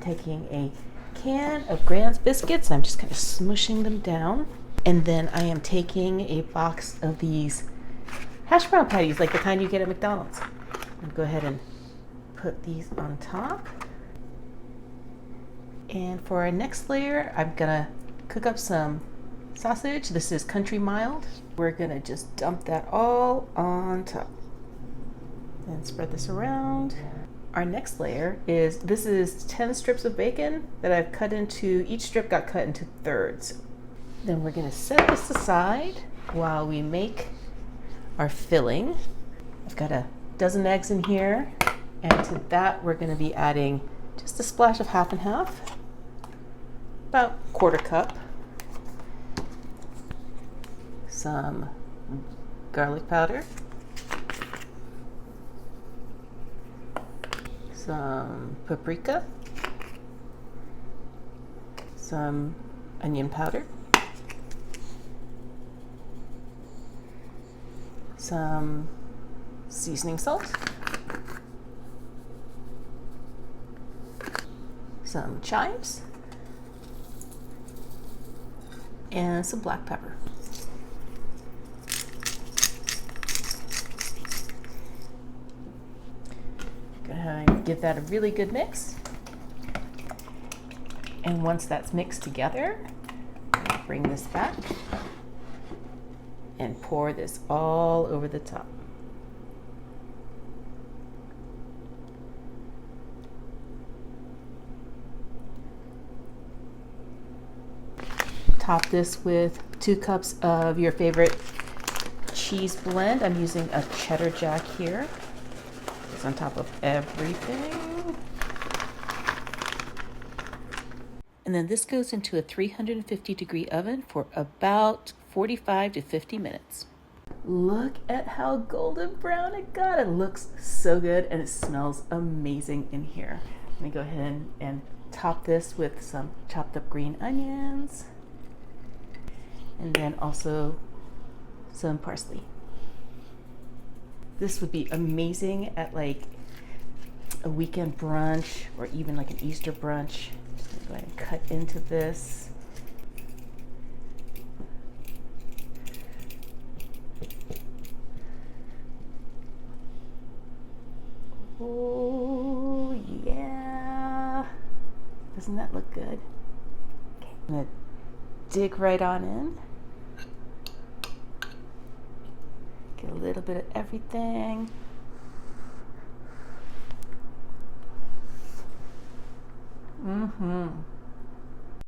Taking a can of Grand's biscuits, I'm just kind of smushing them down. And then I am taking a box of these hash brown patties, like the kind you get at McDonald's. I'll go ahead and put these on top. And for our next layer, I'm gonna cook up some sausage. This is country mild. We're gonna just dump that all on top and spread this around. Our next layer is, this is 10 strips of bacon that I've cut into, each strip got cut into thirds. Then we're gonna set this aside while we make our filling. I've got a dozen eggs in here, and to that we're gonna be adding just a splash of half and half, about quarter cup, some garlic powder, some paprika, some onion powder, some seasoning salt, some chives, and some black pepper. Gonna give that a really good mix. And once that's mixed together, bring this back and pour this all over the top. Top this with 2 cups of your favorite cheese blend. I'm using a cheddar jack here. It's on top of everything. And then this goes into a 350-degree oven for about 45 to 50 minutes. Look at how golden brown it got. It looks so good and it smells amazing in here. Let me go ahead and top this with some chopped up green onions. And then also some parsley. This would be amazing at like a weekend brunch or even like an Easter brunch. Just gonna go ahead and cut into this. Oh yeah. Doesn't that look good? Okay, I'm gonna dig right on in. Get a little bit of everything.